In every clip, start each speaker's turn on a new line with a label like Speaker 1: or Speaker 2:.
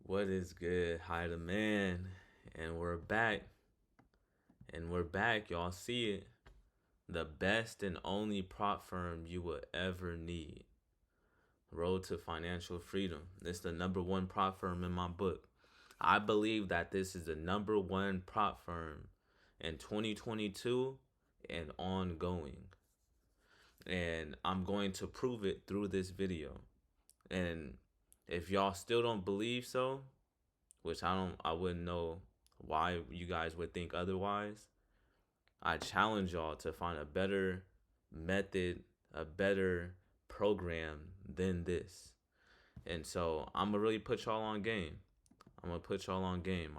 Speaker 1: What is good? Hi, the man. And we're back. And we're back. Y'all see it. The best and only prop firm you will ever need. Road to Financial Freedom. This is the number one prop firm in my book. I believe that this is the number one prop firm in 2022 and ongoing. And I'm going to prove it through this video. And if y'all still don't believe so, which I wouldn't know why you guys would think otherwise. I challenge y'all to find a better method, a better program than this. And so I'm gonna really put y'all on game. All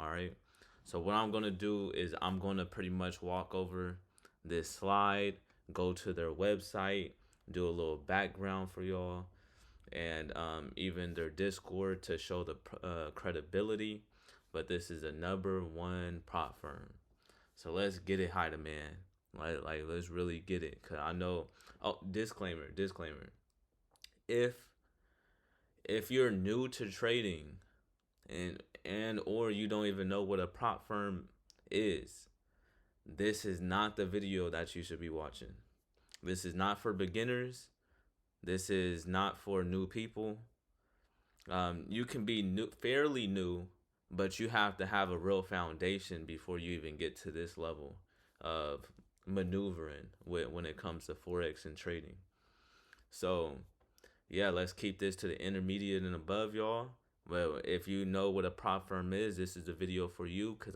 Speaker 1: right. So what I'm gonna do is I'm gonna pretty much walk over this slide, go to their website, do a little background for y'all, and even their Discord to show the credibility. But this is a number one prop firm. So let's get it, Haida man. Let's really get it. Cause I know. Oh, disclaimer. If if you're new to trading and or you don't even know what a prop firm is, this is not the video that you should be watching. This is not for beginners. This is not for new people. You can be new, fairly new, but you have to have a real foundation before you even get to this level of maneuvering when it comes to forex and trading. So yeah, let's keep this to the intermediate and above, y'all. Well, if you know what a prop firm is, this is the video for you. Cause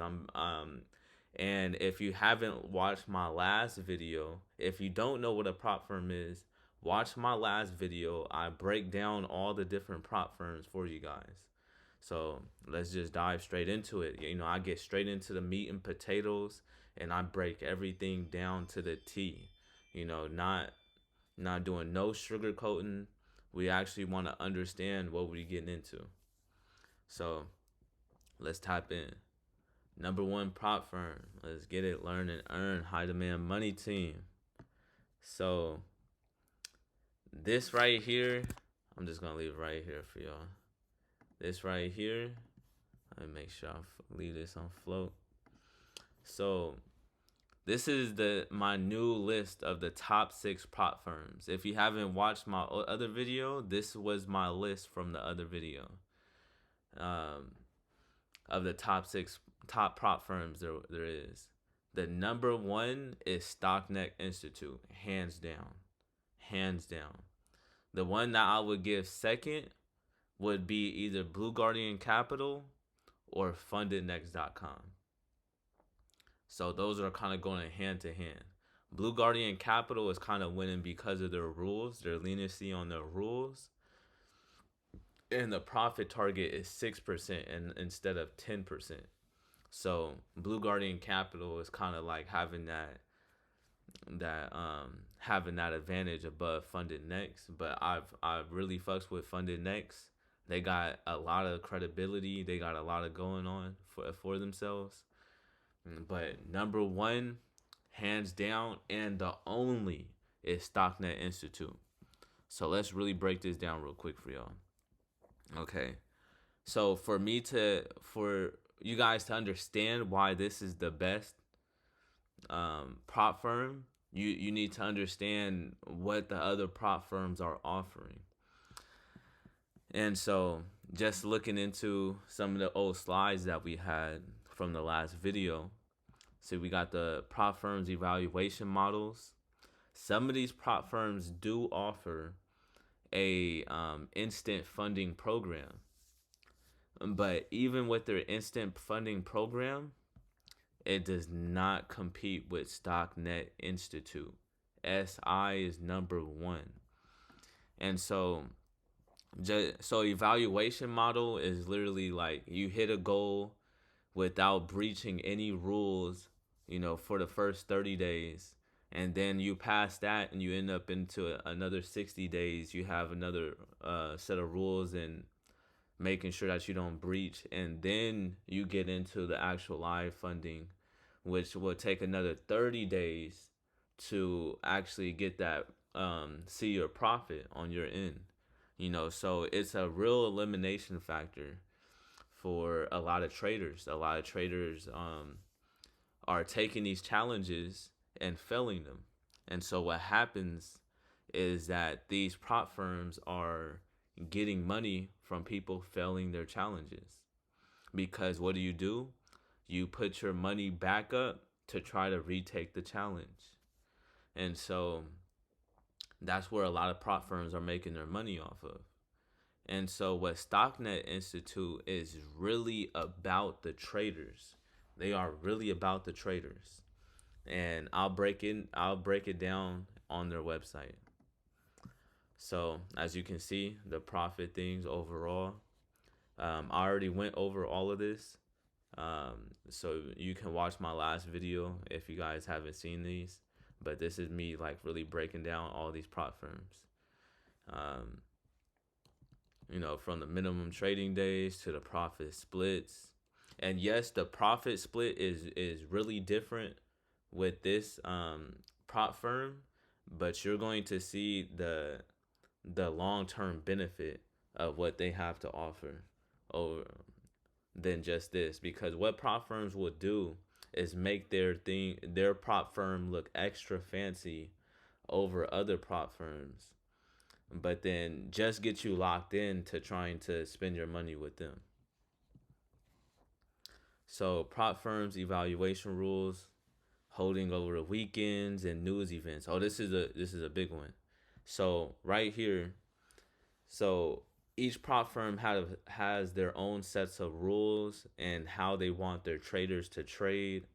Speaker 1: and if you haven't watched my last video, if you don't know what a prop firm is, watch my last video. I break down all the different prop firms for you guys. So let's just dive straight into it. I get straight into the meat and potatoes, and I break everything down to the T. Not doing no sugarcoating. We actually want to understand what we're getting into. So let's tap in. Number one prop firm. Let's get it, learn and earn. High demand money team. So this right here, I'm just gonna leave right here for y'all. This right here, let me make sure I leave this on float. So this is my new list of the top 6 prop firms. If you haven't watched my other video, this was my list from the other video. Of the top prop firms there is. The number one is Stocknet Institute, hands down. Hands down. The one that I would give second would be either Blue Guardian Capital or fundednext.com. So those are kind of going hand to hand. Blue Guardian Capital is kind of winning because of their rules, their leniency on their rules. And the profit target is 6% and instead of 10%. So Blue Guardian Capital is kind of like having that advantage above Funded Next. But I've really fucks with Funded Next. They got a lot of credibility. They got a lot of going on for themselves. But number one, hands down, and the only is Stocknet Institute. So let's really break this down real quick for y'all. Okay. So for you guys to understand why this is the best prop firm, you need to understand what the other prop firms are offering. And so just looking into some of the old slides that we had from the last video, so we got the prop firms evaluation models. Some of these prop firms do offer a instant funding program. But even with their instant funding program, it does not compete with Stocknet Institute. SI is number one. And so evaluation model is literally like you hit a goal without breaching any rules, for the first 30 days. And then you pass that and you end up into another 60 days. You have another set of rules and making sure that you don't breach. And then you get into the actual live funding, which will take another 30 days to actually get that, see your profit on your end. So it's a real elimination factor for a lot of traders. A lot of traders are taking these challenges and failing them. And so what happens is that these prop firms are getting money from people failing their challenges. Because what do? You put your money back up to try to retake the challenge. And so that's where a lot of prop firms are making their money off of. And so what StockNet Institute is really about the traders. They are really about the traders. And I'll break it down on their website. So as you can see, the profit things overall. I already went over all of this. So you can watch my last video if you guys haven't seen these. But this is me like really breaking down all these prop firms. From the minimum trading days to the profit splits. And yes, the profit split is really different with this prop firm, but you're going to see the long-term benefit of what they have to offer over than just this. Because what prop firms will do is make their prop firm look extra fancy over other prop firms, but then just get you locked in to trying to spend your money with them. So prop firms evaluation rules, holding over the weekends and news events. Oh, this is a big one. So right here, so each prop firm has their own sets of rules and how they want their traders to trade,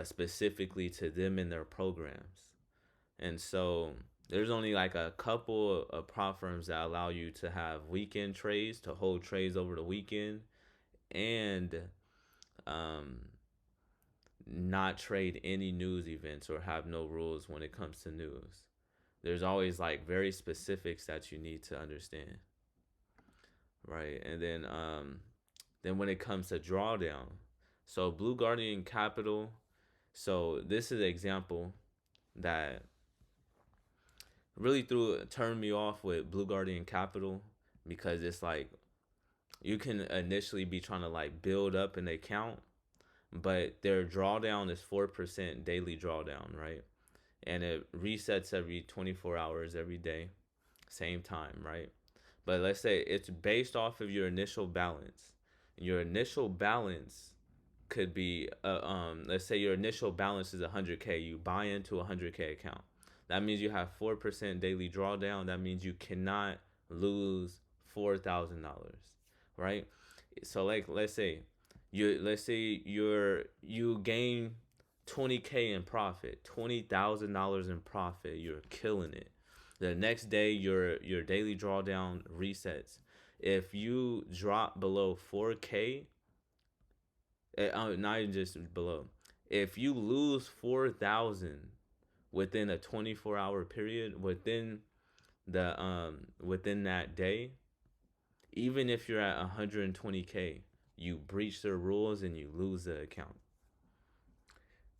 Speaker 1: specifically to them and their programs. And so there's only like a couple of prop firms that allow you to have weekend trades, to hold trades over the weekend, and not trade any news events or have no rules when it comes to news. There's always like very specifics that you need to understand, right? And then when it comes to drawdown, so Blue Guardian Capital, so this is an example that really turned me off with Blue Guardian Capital, because it's like you can initially be trying to like build up an account, but their drawdown is 4% daily drawdown, right? And it resets every 24 hours every day, same time, right? But let's say it's based off of your initial balance. Your initial balance could be let's say your initial balance is 100K. You buy into a 100K account. That means you have 4% daily drawdown. That means you cannot lose $4,000, right? So like let's say you gain 20K in profit, $20,000 in profit. You're killing it. The next day your daily drawdown resets. If you drop below 4K, not even just below, if you lose 4,000 within a 24-hour period, within that day, even if you're at 120K, you breach their rules and you lose the account.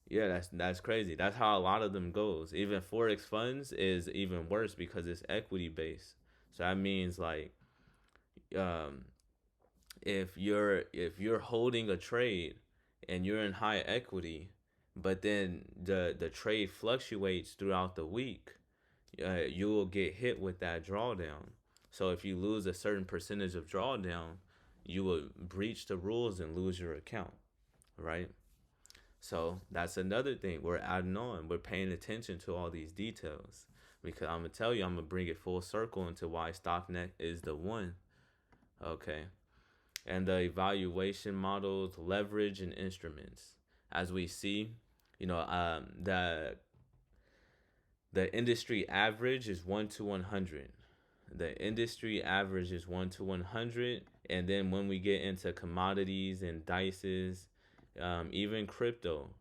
Speaker 1: Yeah, that's crazy. That's how a lot of them goes. Even Forex funds is even worse because it's equity based. So that means like if you're holding a trade and you're in high equity, but then the trade fluctuates throughout the week, you will get hit with that drawdown. So if you lose a certain percentage of drawdown, you will breach the rules and lose your account, right? So that's another thing we're adding on. We're paying attention to all these details, because I'm gonna tell you, I'm gonna bring it full circle into why StockNet is the one. Okay. And the evaluation models, leverage, and instruments. As we see, the industry average is 1 to 100. The industry average is 1 to 100. And then when we get into commodities and dices, even crypto,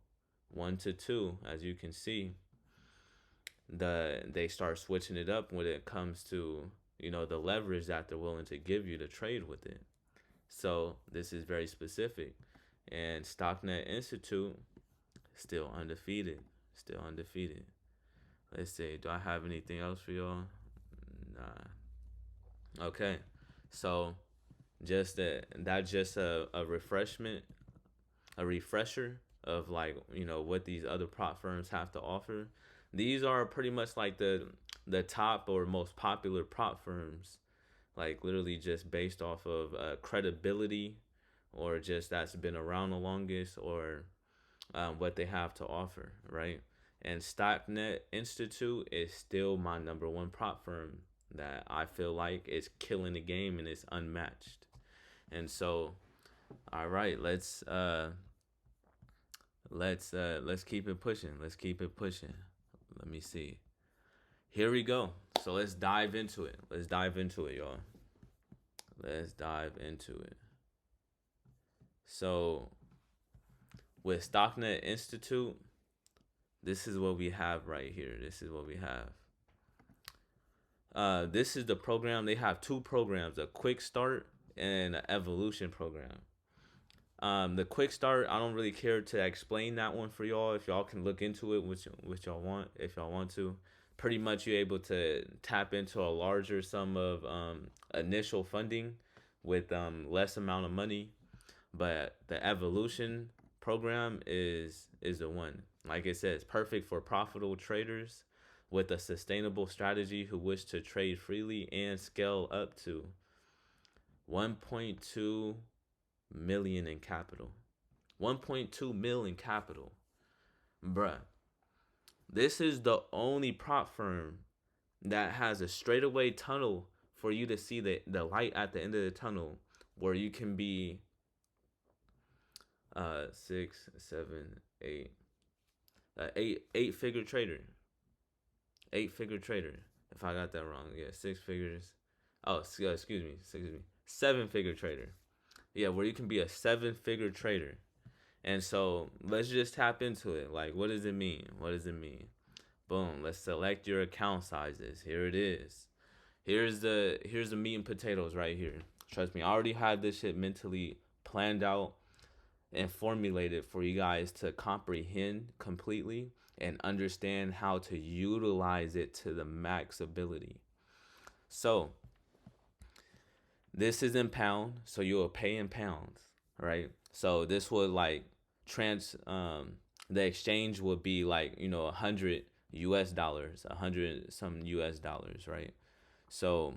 Speaker 1: 1 to 2, as you can see, they start switching it up when it comes to the leverage that they're willing to give you to trade with it. So this is very specific. And StockNet Institute, still undefeated. Let's see, do I have anything else for y'all? Nah. Okay, so Just that just a refresher of like what these other prop firms have to offer. These are pretty much like the top or most popular prop firms, like literally just based off of credibility, or just that's been around the longest, or what they have to offer, right? And StockNet Institute is still my number one prop firm that I feel like is killing the game and is unmatched. And so, all right, let's keep it pushing. Let's keep it pushing. Let me see. Here we go. So let's dive into it. Let's dive into it, y'all. Let's dive into it. So with StockNet Institute, this is what we have right here. This is what we have. This is the program. They have two programs: a quick start and an evolution program. The quick start, I don't really care to explain that one for y'all. If y'all can look into it, which y'all want, if y'all want to. Pretty much, you're able to tap into a larger sum of initial funding with less amount of money. But the evolution program is the one. Like it says, perfect for profitable traders with a sustainable strategy who wish to trade freely and scale up to 1.2 million in capital. 1.2 million capital. Bruh. This is the only prop firm that has a straightaway tunnel for you to see the light at the end of the tunnel, where you can be 6, 7, 8, eight figure trader. 8-figure trader. If I got that wrong. Yeah, 6 figures. Oh, excuse me. 7-figure trader. Yeah, where you can be a 7-figure trader. And so let's just tap into it. Like, what does it mean? What does it mean? Boom. Let's select your account sizes. Here it is. Here's the meat and potatoes right here. Trust me, I already had this shit mentally planned out and formulated for you guys to comprehend completely and understand how to utilize it to the max ability. So this is in pound, so you will pay in pounds, right? So this would like the exchange would be like, 100 US dollars, 100 some US dollars, right? So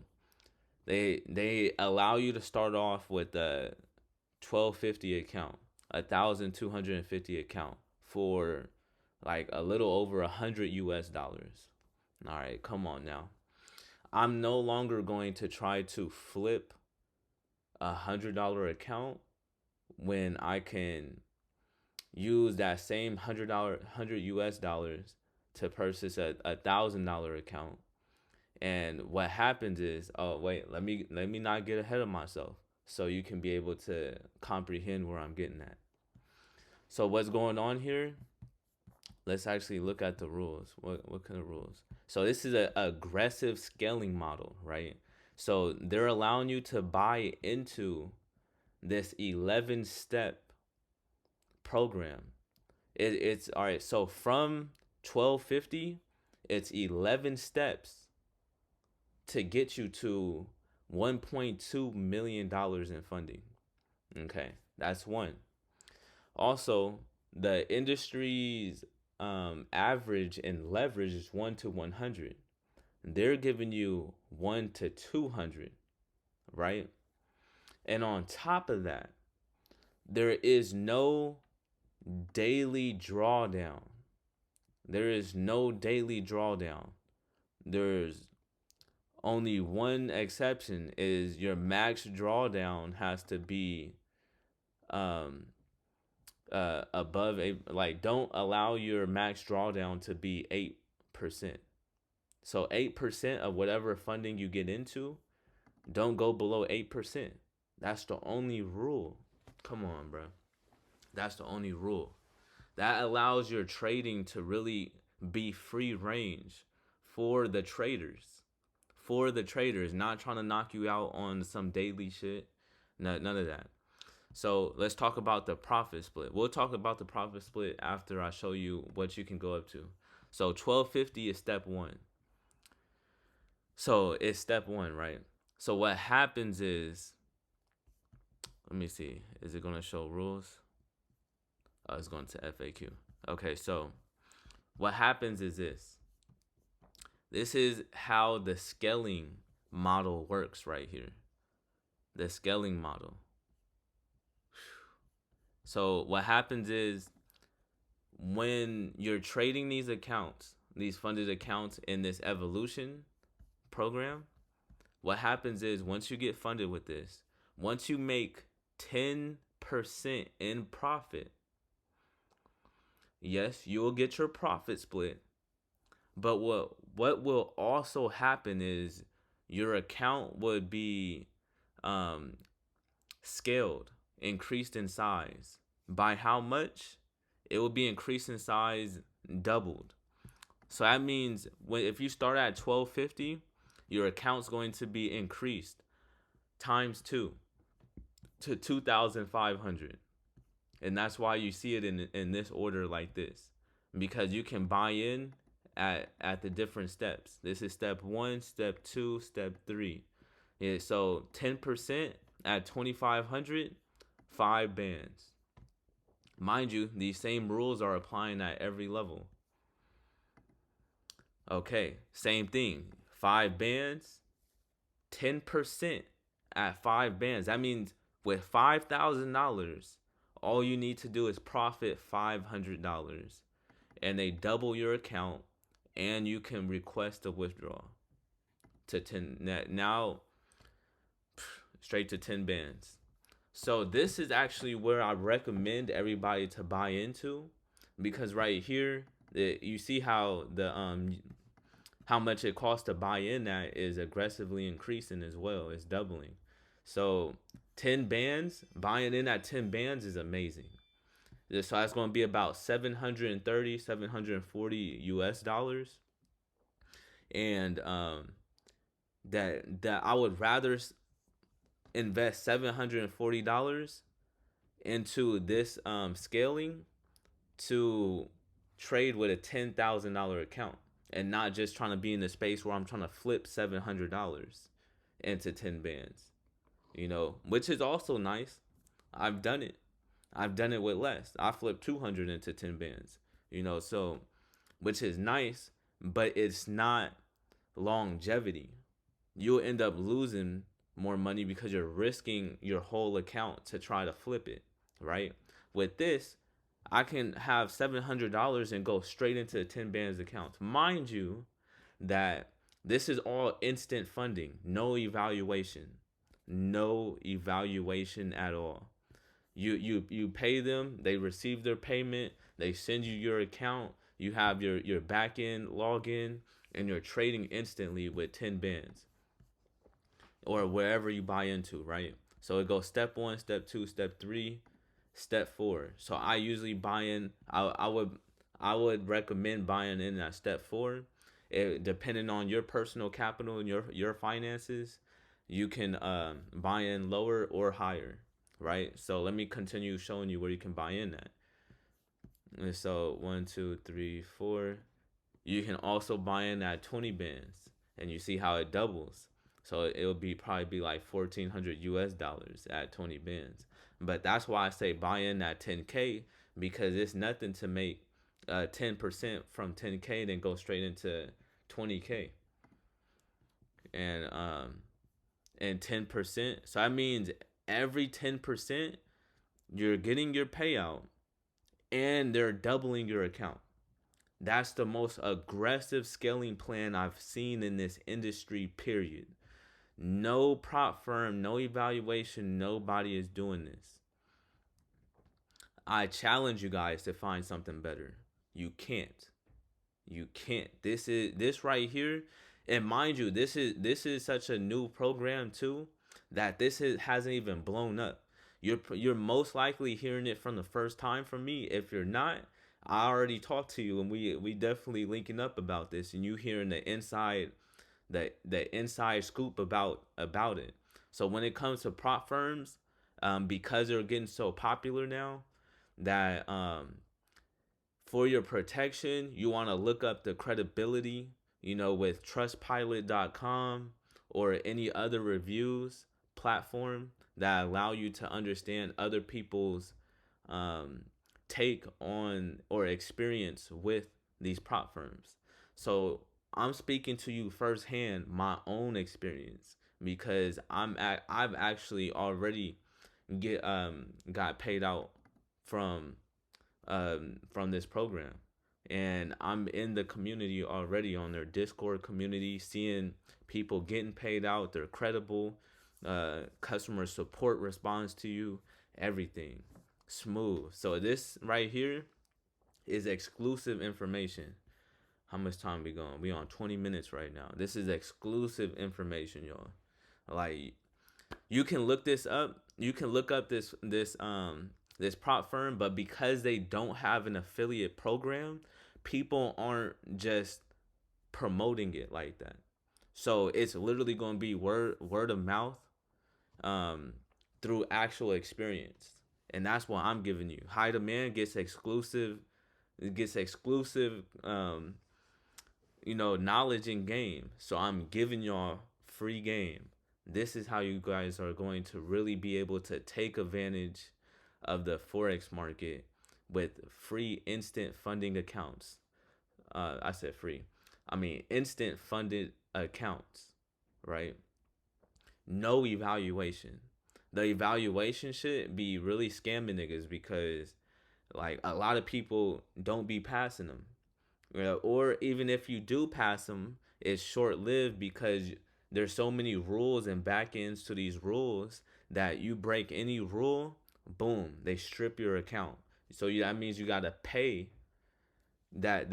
Speaker 1: they allow you to start off with a 1250 account, 1,250 account for like a little over 100 US dollars. All right, come on now. I'm no longer going to try to flip $100 account when I can use that same $100 US dollars to purchase a $1,000 account. And what happens is, oh wait, let me not get ahead of myself, so you can be able to comprehend where I'm getting at. So what's going on here? Let's actually look at the rules. What kind of rules? So this is an aggressive scaling model, right? So they're allowing you to buy into this 11-step program. It's all right. So from 1250, it's 11 steps to get you to $1.2 million in funding. Okay, that's one. Also, the industry's average in leverage is 1 to 100. They're giving you 1 to 200, right? And on top of that, there is no daily drawdown. There is no daily drawdown. There's only one exception, is your max drawdown has to be above don't allow your max drawdown to be 8%. So 8% of whatever funding you get into, don't go below 8%. That's the only rule. Come on, bro. That's the only rule. That allows your trading to really be free range for the traders. For the traders, not trying to knock you out on some daily shit. None of that. So let's talk about the profit split. We'll talk about the profit split after I show you what you can go up to. So 1250 is step 1. So it's step 1, right? So what happens is Let me see. Is it going to show rules? Oh, it's going to FAQ. Okay, so what happens is this. This is how the scaling model works right here. The scaling model. So what happens is when you're trading these accounts, these funded accounts in this evolution program, what happens is once you get funded with this, once you make 10% in profit, yes, you will get your profit split. But what will also happen is your account would be scaled, increased in size. By how much? It will be increased in size, doubled. So that means if you start at 1250, your account's going to be increased times 2 to 2,500. And that's why you see it in this order like this, because you can buy in at the different steps. This is step 1, step 2, step 3. Yeah, so 10% at 2,500, 5 bands. Mind you, these same rules are applying at every level. Okay, same thing. 5 bands, 10% at 5 bands. That means with $5,000, all you need to do is profit $500, and they double your account, and you can request a withdrawal to 10. Now, straight to 10 bands. So this is actually where I recommend everybody to buy into, because right here, you see how how much it costs to buy in that is aggressively increasing as well. It's doubling. So 10 bands, buying in at 10 bands is amazing. So that's going to be about 730, 740 US dollars. And that I would rather invest $740 into this scaling to trade with a $10,000 account, and not just trying to be in the space where I'm trying to flip $700 into 10 bands, which is also nice. I've done it with less. I flipped 200 into 10 bands, so, which is nice, but it's not longevity. You'll end up losing more money because you're risking your whole account to try to flip it, right? With this, I can have $700 and go straight into a 10 bands account. Mind you, that this is all instant funding, no evaluation at all. You pay them, they receive their payment, they send you your account, you have your back end login, and you're trading instantly with 10 bands or wherever you buy into, right? So it goes step 1, step 2, step 3, step 4. So I usually buy in. I would recommend buying in at step 4. Depending on your personal capital and your finances, you can buy in lower or higher, right? So let me continue showing you where you can buy in at. And so 1, 2, 3, 4. You can also buy in at 20 bands, and you see how it doubles. So it'll probably be like 1,400 US dollars at 20 bands. But that's why I say buy in at 10K, because it's nothing to make 10% from 10K then go straight into 20K. And 10%. So that means every 10% you're getting your payout, and they're doubling your account. That's the most aggressive scaling plan I've seen in this industry, period. No prop firm, no evaluation, nobody is doing this. I challenge you guys to find something better. You can't. This right here, and mind you, this is such a new program too, that hasn't even blown up. You're most likely hearing it from the first time from me. If you're not, I already talked to you, and we definitely linking up about this, and you hearing the inside scoop about it. So when it comes to prop firms, because they're getting so popular now, that for your protection, you want to look up the credibility, with Trustpilot.com or any other reviews. platform that allow you to understand other people's um, take on or experience with these prop firms. So I'm speaking to you firsthand my own experience because I've actually already got paid out from from this program. And I'm in the community already on their Discord community, seeing people getting paid out. They're credible. Customer support responds to you, everything smooth. So this right here is exclusive information. How much time we going? We on 20 minutes right now. This is exclusive information, y'all. Like, you can look this up. You can look up this prop firm, but because they don't have an affiliate program, people aren't just promoting it like that. So it's literally going to be word of mouth through actual experience. And that's what I'm giving you. High Demand gets exclusive knowledge in game. So I'm giving y'all free game. This is how you guys are going to really be able to take advantage of the Forex market with free instant funding accounts. I said free. I mean instant funded accounts, right? No evaluation. The evaluation should be really scamming niggas because like a lot of people don't be passing them. Or even if you do pass them, it's short lived because there's so many rules and back ends to these rules that you break any rule, boom, they strip your account. So that means you gotta pay that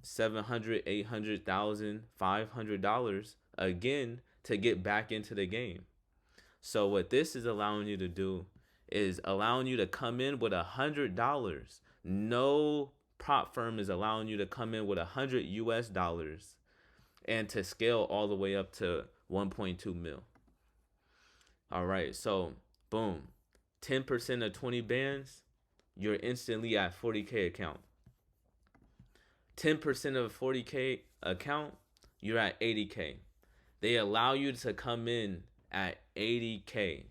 Speaker 1: $700, $800,000, $500 again to get back into the game. So what this is allowing you to do is allowing you to come in with $100. No prop firm is allowing you to come in with $100 and to scale all the way up to 1.2 mil. All right, so boom, 10% of 20 bands, you're instantly at 40K account. 10% of a 40K account, you're at 80K. They allow you to come in at 80K,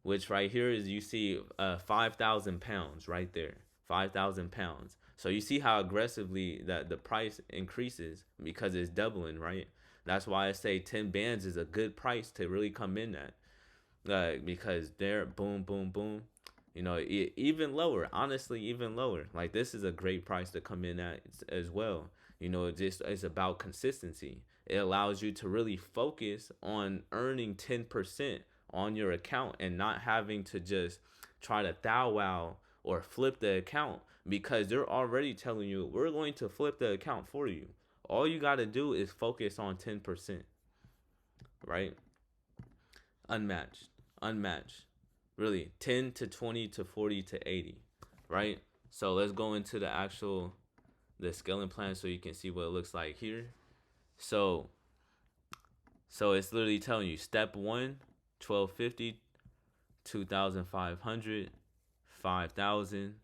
Speaker 1: which right here is, you see 5,000 pounds right there, 5,000 pounds. So you see how aggressively that the price increases because it's doubling, right? That's why I say 10 bands is a good price to really come in at, because they're boom, boom, boom. Even lower, honestly, even lower. Like, this is a great price to come in at as well. It's about consistency. It allows you to really focus on earning 10% on your account and not having to just try to thou wow or flip the account, because they're already telling you, we're going to flip the account for you. All you got to do is focus on 10%, right? Unmatched. Really, 10 to 20 to 40 to 80, right? So let's go into the scaling plan so you can see what it looks like here. So it's literally telling you step 1, 1250, 2,500, 5,000,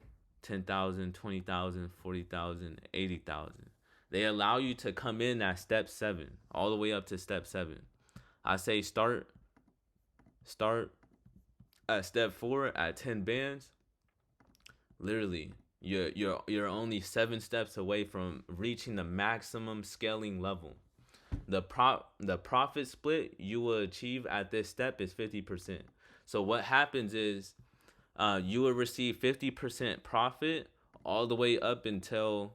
Speaker 1: 10,000, 20,000, 40,000, 80,000. They allow you to come in at step 7 all the way up to step 7. I say start at step 4 at 10 bands. Literally, you're only 7 steps away from reaching the maximum scaling level. The profit split you will achieve at this step is 50%. So what happens is you will receive 50% profit all the way up until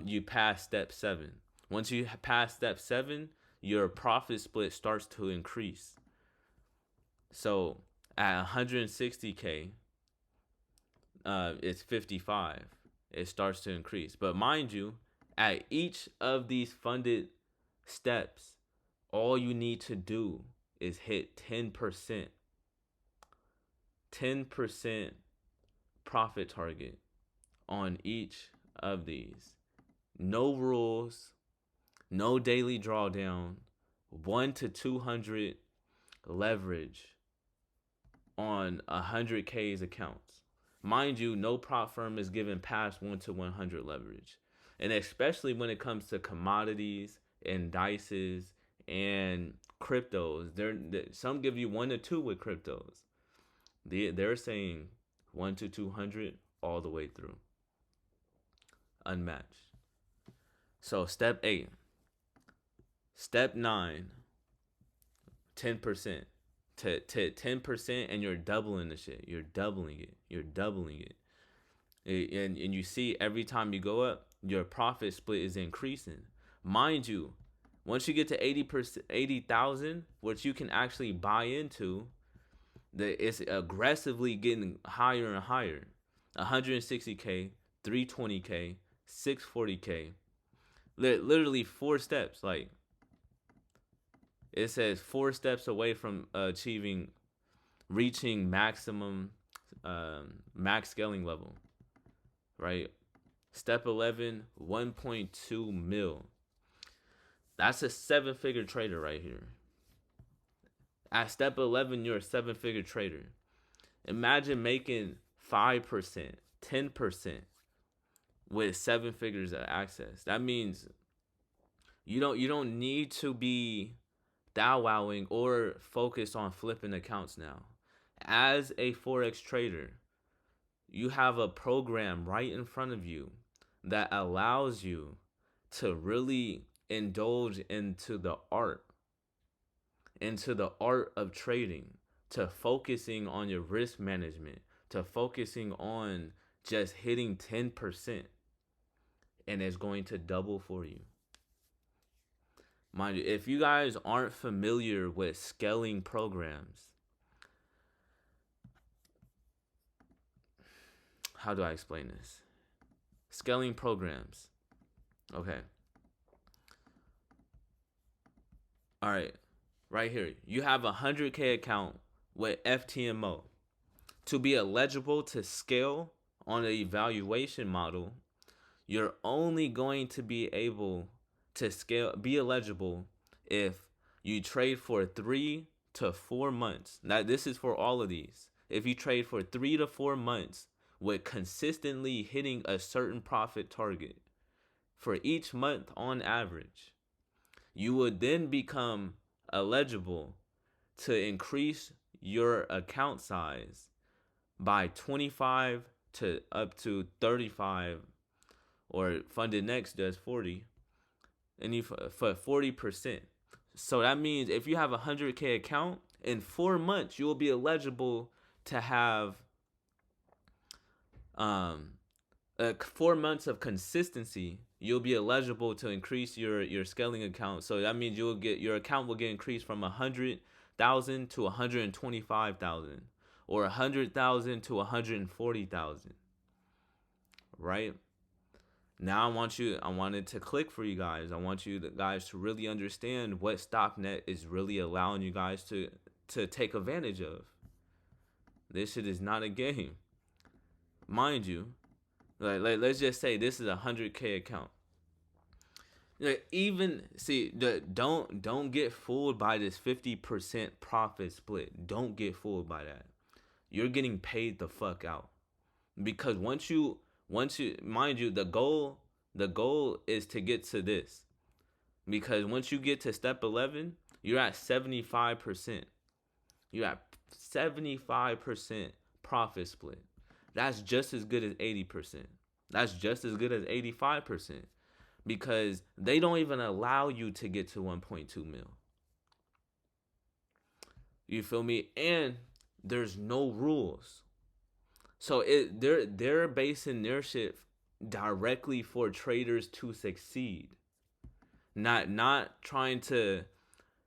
Speaker 1: you pass step 7. Once you pass step 7, your profit split starts to increase. So at 160K, it's 55. It starts to increase. But mind you, at each of these funded steps, all you need to do is hit 10%. 10% profit target on each of these. No rules, no daily drawdown, 1 to 200 leverage on 100K's accounts. Mind you, no prop firm is given past 1 to 100 leverage. And especially when it comes to commodities, indices, and cryptos. Some give you 1 to 2 with cryptos. They're saying 1 to 200 all the way through, unmatched. So step 8, step 9, 10%. To 10%, and you're doubling the shit. You're doubling it. And you see every time you go up, your profit split is increasing. Mind you, once you get to 80%, 80,000, which you can actually buy into, it's aggressively getting higher and higher. 160K, 320K, 640K. Literally 4 steps. Like, it says 4 steps away from reaching maximum max scaling level, right? Step 11, 1.2 mil. That's a 7-figure trader right here. At step 11, you're a 7-figure trader. Imagine making 5%, 10% with 7 figures of access. That means you don't need to be wowing or focus on flipping accounts now. As a Forex trader, you have a program right in front of you that allows you to really indulge into the art of trading, to focusing on your risk management, to focusing on just hitting 10%, and it's going to double for you. Mind you, if you guys aren't familiar with scaling programs, how do I explain this? Scaling programs. Okay. All right. Right here. You have a 100K account with FTMO. To be eligible to scale on the evaluation model, you're only going to be able to be eligible if you trade for 3 to 4 months. Now, this is for all of these. If you trade for 3 to 4 months with consistently hitting a certain profit target for each month on average, you would then become eligible to increase your account size by 25 to up to 35, or Funded Next does 40, and you for 40%. So that means if you have a 100K account, in 4 months you will be eligible to have 4 months of consistency. You'll be eligible to increase your scaling account. So that means your account will get increased from 100,000 to 125,000, or 100,000 to 140,000. Right? Now I wanted to click for you guys. I want you guys to really understand what StockNet is really allowing you guys to take advantage of. This shit is not a game. Mind you, like let's just say this is a 100K account. Like, even don't get fooled by this 50% profit split. Don't get fooled by that. You're getting paid the fuck out, because once you mind you, the goal is to get to this, because once you get to step 11, you're at 75%. You're at 75% profit split. That's just as good as 80%. That's just as good as 85%, because they don't even allow you to get to 1.2 mil. You feel me? And there's no rules. So they're basing their shit directly for traders to succeed. Not trying to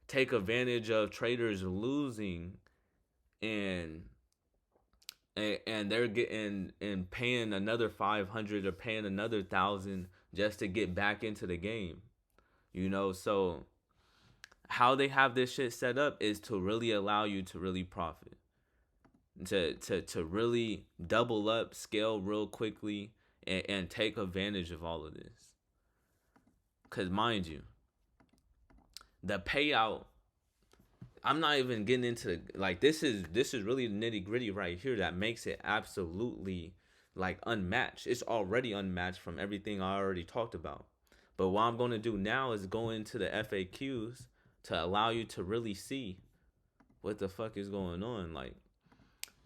Speaker 1: take advantage of traders losing and they're getting and paying another 500 or paying another 1,000 just to get back into the game. So how they have this shit set up is to really allow you to really profit. To really double up, scale real quickly, and take advantage of all of this. Because mind you, the payout, I'm not even getting into this is really nitty gritty right here that makes it absolutely unmatched. It's already unmatched from everything I already talked about. But what I'm going to do now is go into the FAQs to allow you to really see what the fuck is going on. Like,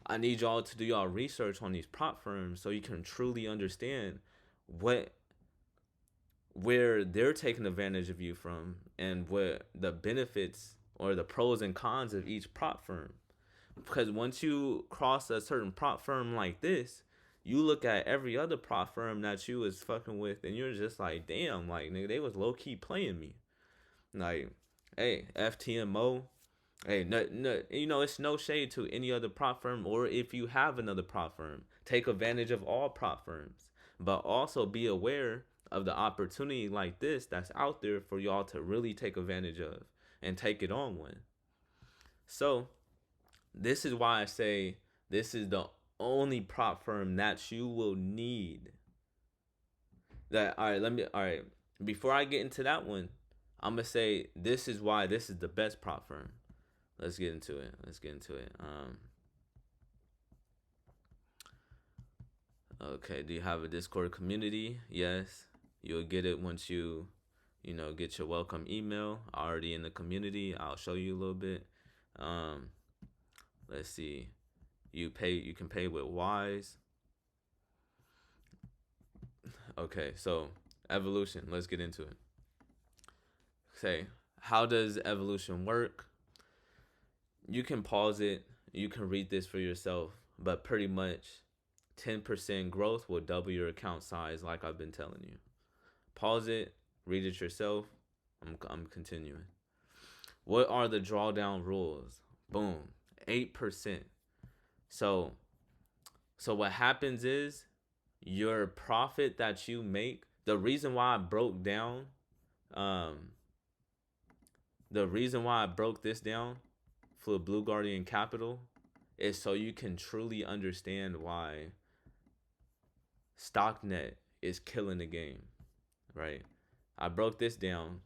Speaker 1: I need y'all to do y'all research on these prop firms so you can truly understand what where they're taking advantage of you from and what the benefits or the pros and cons of each prop firm. Because once you cross a certain prop firm like this, you look at every other prop firm that you was fucking with and you're just like, damn, like, nigga, they was low key playing me. Like, hey, FTMO. Hey, no, you know, it's no shade to any other prop firm, or if you have another prop firm, take advantage of all prop firms, but also be aware of the opportunity like this that's out there for y'all to really take advantage of and take it on one. So, this is why I say this is the only prop firm that you will need. All right, before I get into that one, I'm gonna say this is why this is the best prop firm. Let's get into it. Okay, do you have a Discord community? Yes. You'll get it once you get your welcome email. Already in the community. I'll show you a little bit. Let's see. You can pay with Wise. Okay, so Evolution. Let's get into it. Okay, how does Evolution work? You can pause it. You can read this for yourself, but pretty much 10% growth will double your account size, like I've been telling you. Pause it, read it yourself. I'm continuing. What are the drawdown rules? Boom, 8%. So what happens is your profit that you make. The reason why I broke this down for Blue Guardian Capital is so you can truly understand why StockNet is killing the game, right? I broke this down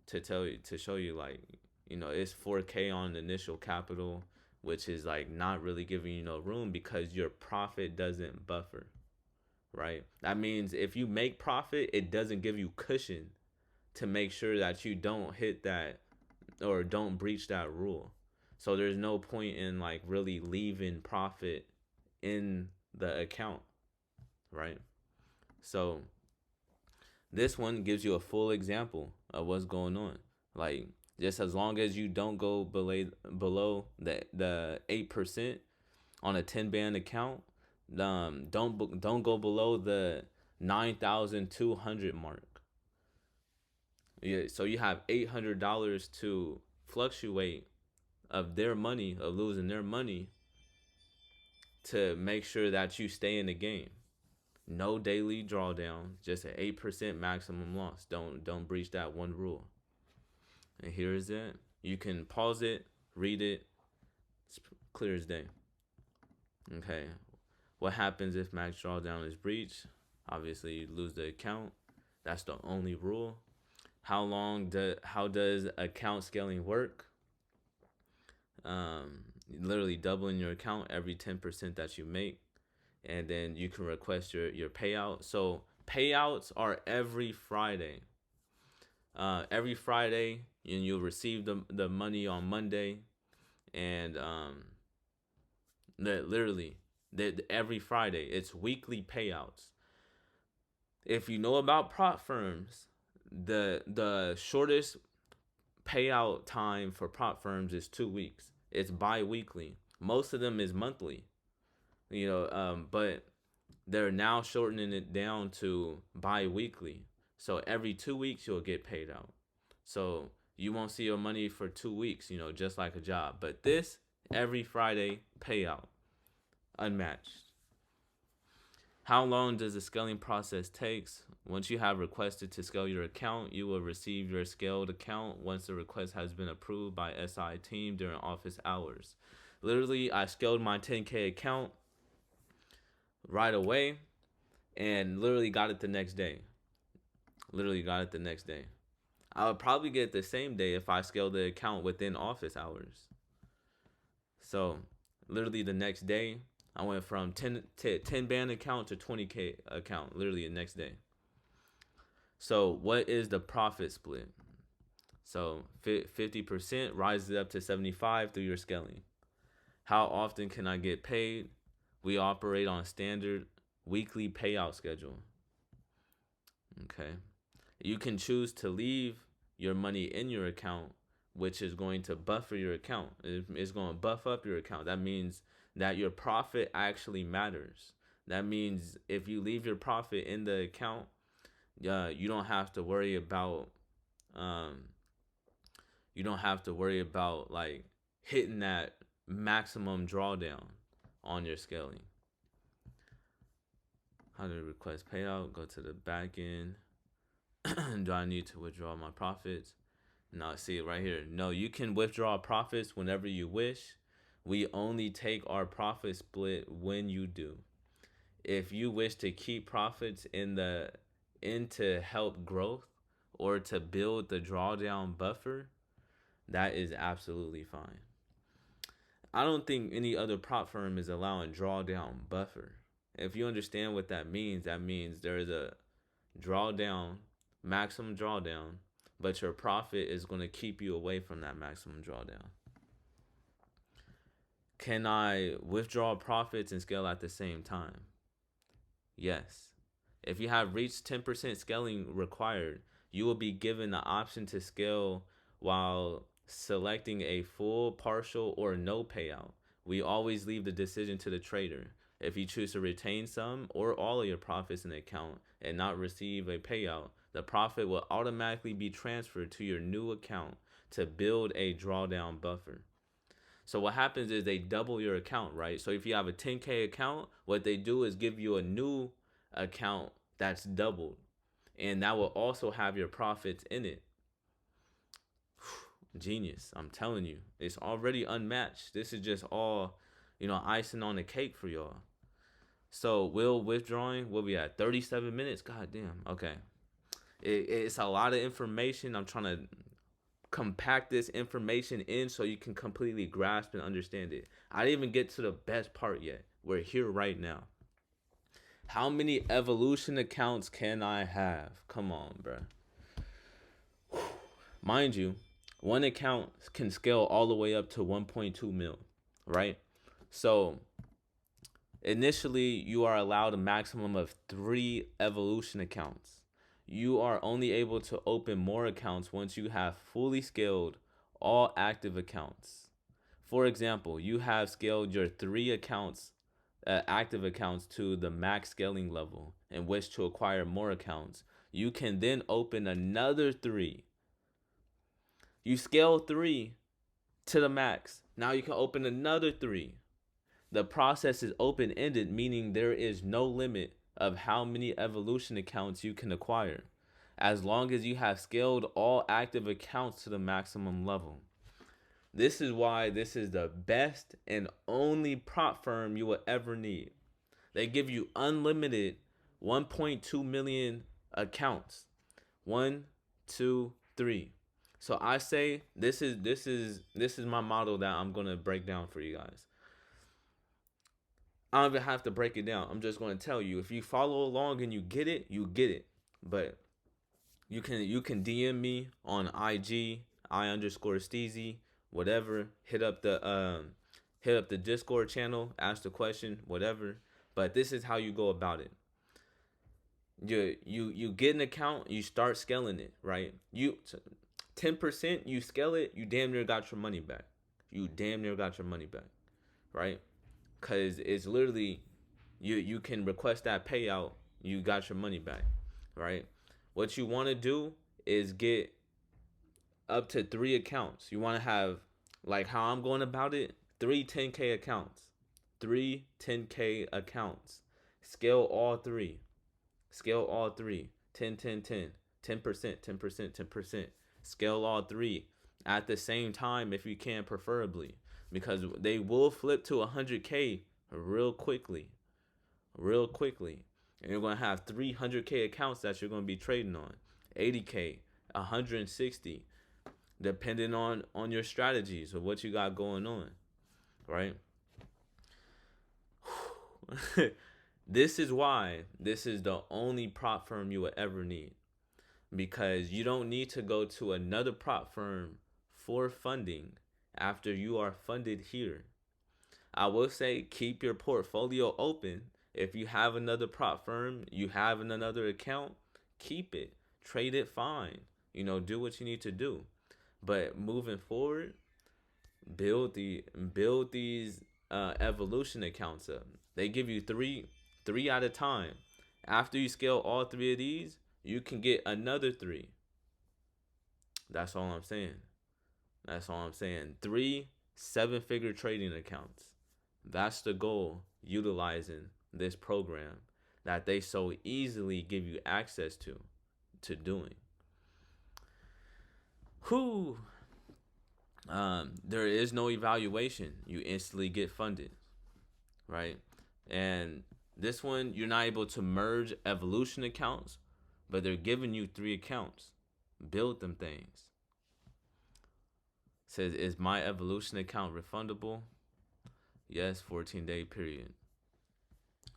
Speaker 1: to show you, like, it's 4K on the initial capital, which is like not really giving you no room because your profit doesn't buffer, right? That means if you make profit, it doesn't give you cushion to make sure that you don't hit that or don't breach that rule. So there's no point in like really leaving profit in the account, right? So this one gives you a full example of what's going on. Like, just as long as you don't go below the 8% on a 10 band account, don't go below the 9,200 mark. Yeah, so you have $800 to fluctuate of their money, of losing their money, to make sure that you stay in the game. No daily drawdown, just an 8% maximum loss. Don't breach that one rule. And here is it. You can pause it, read it. It's clear as day. Okay. What happens if max drawdown is breached? Obviously, you lose the account. That's the only rule. How does account scaling work? Literally doubling your account every 10% that you make, and then you can request your payout. So payouts are every Friday. Every Friday, and you'll receive the money on Monday, and literally every Friday it's weekly payouts. If you know about prop firms, the shortest payout time for prop firms is 2 weeks. It's bi-weekly. Most of them is monthly, but they're now shortening it down to bi-weekly. So every 2 weeks you'll get paid out. So you won't see your money for 2 weeks, just like a job. But this, every Friday payout, unmatched. How long does the scaling process take? Once you have requested to scale your account, you will receive your scaled account once the request has been approved by SI team during office hours. Literally, I scaled my 10K account right away and literally got it the next day. I would probably get it the same day if I scaled the account within office hours. So, literally the next day, I went from 10 band account to 20K account, literally the next day. So what is the profit split? So 50% rises up to 75 through your scaling. How often can I get paid? We operate on a standard weekly payout schedule. Okay. You can choose to leave your money in your account, which is going to buffer your account. It's going to buff up your account. That means that your profit actually matters. That means if you leave your profit in the account, you don't have to worry about like hitting that maximum drawdown on your scaling. How to request payout? Go to the back end. Do I need to withdraw my profits? No, see it right here. No, you can withdraw profits whenever you wish. We only take our profit split when you do. If you wish to keep profits into help growth or to build the drawdown buffer, that is absolutely fine. I don't think any other prop firm is allowing drawdown buffer. If you understand what that means there is a drawdown, maximum drawdown, but your profit is going to keep you away from that maximum drawdown. Can I withdraw profits and scale at the same time? Yes. If you have reached 10% scaling required, you will be given the option to scale while selecting a full, partial, or no payout. We always leave the decision to the trader. If you choose to retain some or all of your profits in the account and not receive a payout, the profit will automatically be transferred to your new account to build a drawdown buffer. So what happens is they double your account, right? So if you have a 10K account, what they do is give you a new account that's doubled, and that will also have your profits in it. Genius. I'm telling you, it's already unmatched. This is just all, icing on the cake for y'all. So will withdrawing, we'll be at 37 minutes. God damn. Okay. It's a lot of information. I'm trying to compact this information in so you can completely grasp and understand it. I didn't even get to the best part yet. We're here right now. How many evolution accounts can I have? Come on, bro. Mind you, one account can scale all the way up to 1.2 mil, right? So initially, you are allowed a maximum of 3 evolution accounts. You are only able to open more accounts once you have fully scaled all active accounts. For example, you have scaled your 3 accounts, active accounts, to the max scaling level and wish to acquire more accounts. You can then open another 3. You scale 3 to the max. Now you can open another 3. The process is open-ended, meaning there is no limit of how many evolution accounts you can acquire, as long as you have scaled all active accounts to the maximum level. This is why this is the best and only prop firm you will ever need. They give you unlimited 1.2 million accounts. 1, 2, 3. So I say this is my model that I'm gonna break down for you guys. I don't even have to break it down. I'm just going to tell you. If you follow along and you get it, you get it. But you can DM me on IG, I_Steezy, whatever. Hit up the Discord channel, ask the question, whatever. But this is how you go about it. You get an account, you start scaling it, right? 10%, you scale it, you damn near got your money back. Right? Because it's literally, you can request that payout, you got your money back, right? What you want to do is get up to 3 accounts. You want to have, like how I'm going about it, 3 10K accounts. 3 10K accounts. Scale all 3. 10, 10, 10. 10%, 10%, 10%. Scale all 3 at the same time if you can, preferably. Because they will flip to 100K real quickly. And you're going to have 300K accounts that you're going to be trading on. 80K, 160, depending on your strategies or what you got going on, right? This is why this is the only prop firm you will ever need. because you don't need to go to another prop firm for funding after you are funded here. I will say keep your portfolio open. If you have another prop firm, you have another account, keep it. Trade it fine. Do what you need to do. But moving forward, build these evolution accounts up. They give you three at a time. After you scale all three of these, you can get another three. That's all I'm saying. That's all I'm saying. 3 7-figure trading accounts. That's the goal, utilizing this program that they so easily give you access to doing. Who there is no evaluation. You instantly get funded, right? And this one, you're not able to merge evolution accounts, but they're giving you 3 accounts. Build them things. Says, is my evolution account refundable? Yes, 14-day period.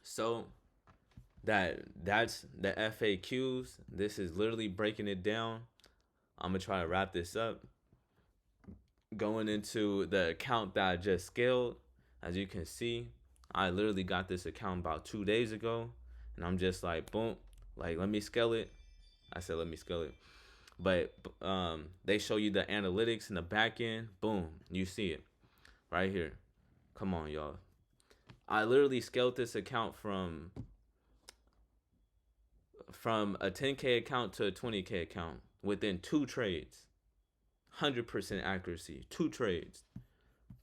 Speaker 1: So that's the FAQs. This is literally breaking it down. I'm gonna try to wrap this up. Going into the account that I just scaled, as you can see, I literally got this account about 2 days ago, and I'm just like, boom, like, let me scale it. I said, let me scale it. But they show you the analytics in the back end. Boom, you see it right here. Come on, y'all. I literally scaled this account from a 10K account to a 20K account within 2 trades. 100% accuracy. 2 trades.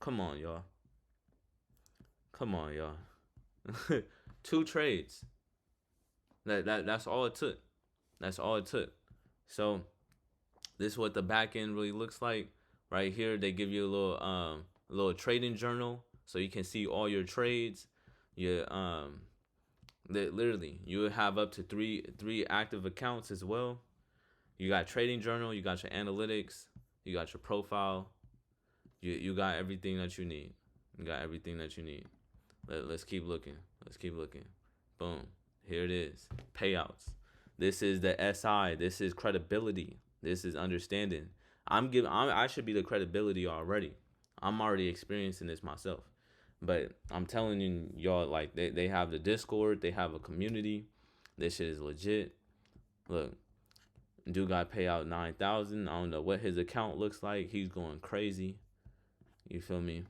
Speaker 1: Come on, y'all. Come on, y'all. 2 trades. That's all it took. That's all it took. So this is what the back end really looks like. Right here, they give you a little trading journal so you can see all your trades. Literally, you have up to three active accounts as well. You got trading journal, you got your analytics, you got your profile. You got everything that you need. You got everything that you need. Let's keep looking. Let's keep looking. Boom. Here it is. Payouts. This is the SI. This is credibility. This is understanding. I should be the credibility already. I'm already experiencing this myself. But I'm telling you, y'all, like, they have the Discord. They have a community. This shit is legit. Look, dude got paid out 9,000. I don't know what his account looks like. He's going crazy. You feel me?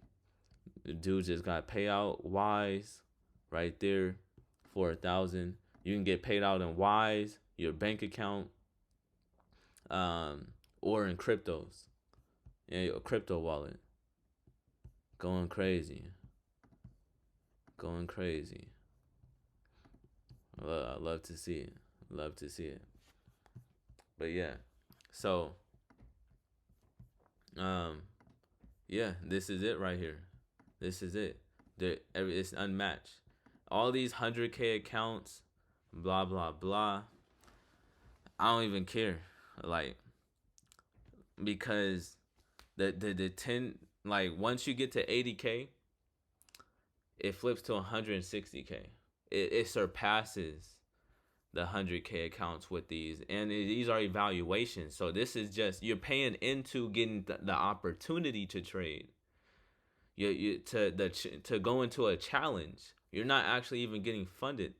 Speaker 1: The dude just got payout Wise right there, 4,000. You can get paid out in Wise, your bank account, or in cryptos. Yeah, your crypto wallet. Going crazy. Going crazy. I love to see it. Love to see it. But yeah. So yeah, this is it right here. This is it. It's unmatched. All these 100K accounts, blah blah blah. I don't even care, like, because the 10, like, once you get to 80K, it flips to 160K. It surpasses the 100K accounts with these, and these are evaluations. So this is just, you're paying into getting the opportunity to trade. To go into a challenge. You're not actually even getting funded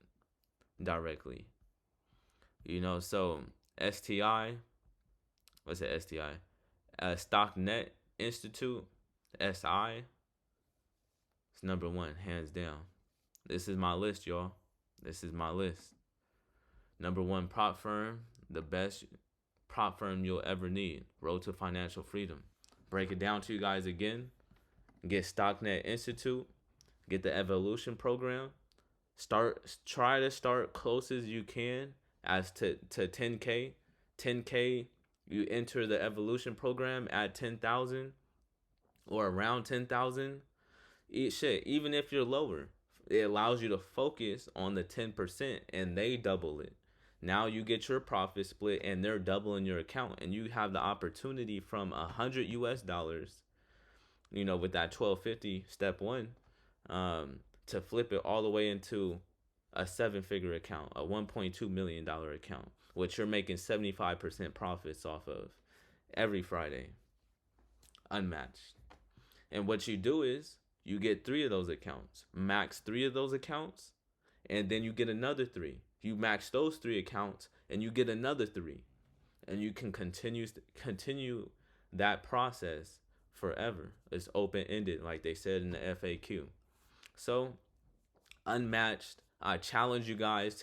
Speaker 1: directly. So STI, what's it, STI? StockNet Institute, SI. It's number 1, hands down. This is my list, y'all. This is my list. Number 1 prop firm, the best prop firm you'll ever need. Road to financial freedom. Break it down to you guys again. Get StockNet Institute. Get the Evolution program. Try to start close as you can as to 10K. 10K, you enter the Evolution program at 10,000 or around 10,000. Even if you're lower, it allows you to focus on the 10% and they double it. Now you get your profit split and they're doubling your account, and you have the opportunity from $100 US, with that 1250 step 1, to flip it all the way into a 7-figure account, a $1.2 million account, which you're making 75% profits off of every Friday, unmatched. And what you do is you get 3 of those accounts, max 3 of those accounts, and then you get another 3. You max those 3 accounts and you get another 3. And you can continue that process forever. It's open-ended, like they said in the FAQ. So, unmatched. I challenge you guys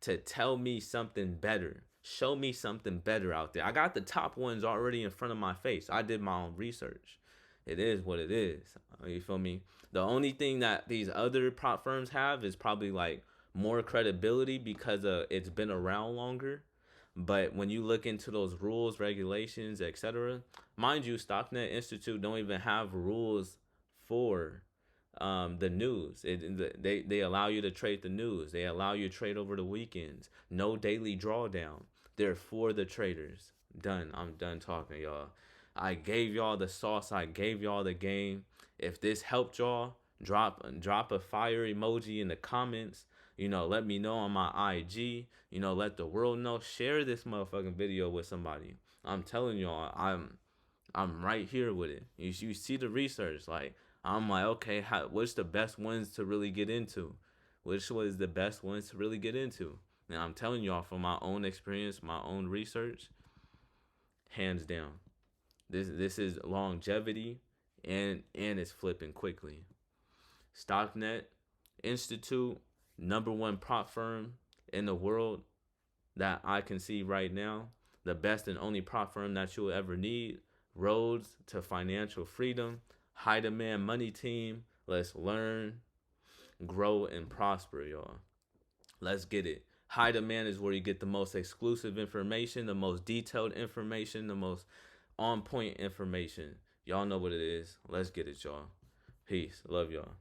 Speaker 1: to tell me something better. Show me something better out there. I got the top ones already in front of my face. I did my own research. It is what it is. You feel me? The only thing that these other prop firms have is probably like more credibility because it's been around longer. But when you look into those rules, regulations, etc., mind you, StockNet Institute don't even have rules for the news. They allow you to trade the news. They allow you to trade over the weekends. No daily drawdown. They're for the traders. Done. I'm done talking, y'all. I gave y'all the sauce. I gave y'all the game. If this helped y'all, drop a fire emoji in the comments. You know, let me know on my IG. You know, let the world know. Share this motherfucking video with somebody. I'm telling y'all, I'm right here with it. You see the research. Like, I'm like, okay, what's the best ones to really get into? Which was the best ones to really get into? And I'm telling y'all from my own experience, my own research, hands down. This is longevity and it's flipping quickly. StockNet Institute, #1 prop firm in the world that I can see right now. The best and only prop firm that you'll ever need. Roads to financial freedom. High demand money team. Let's learn, grow, and prosper, y'all. Let's get it. High demand is where you get the most exclusive information, the most detailed information, the most on point information. Y'all know what it is. Let's get it, y'all. Peace. Love y'all.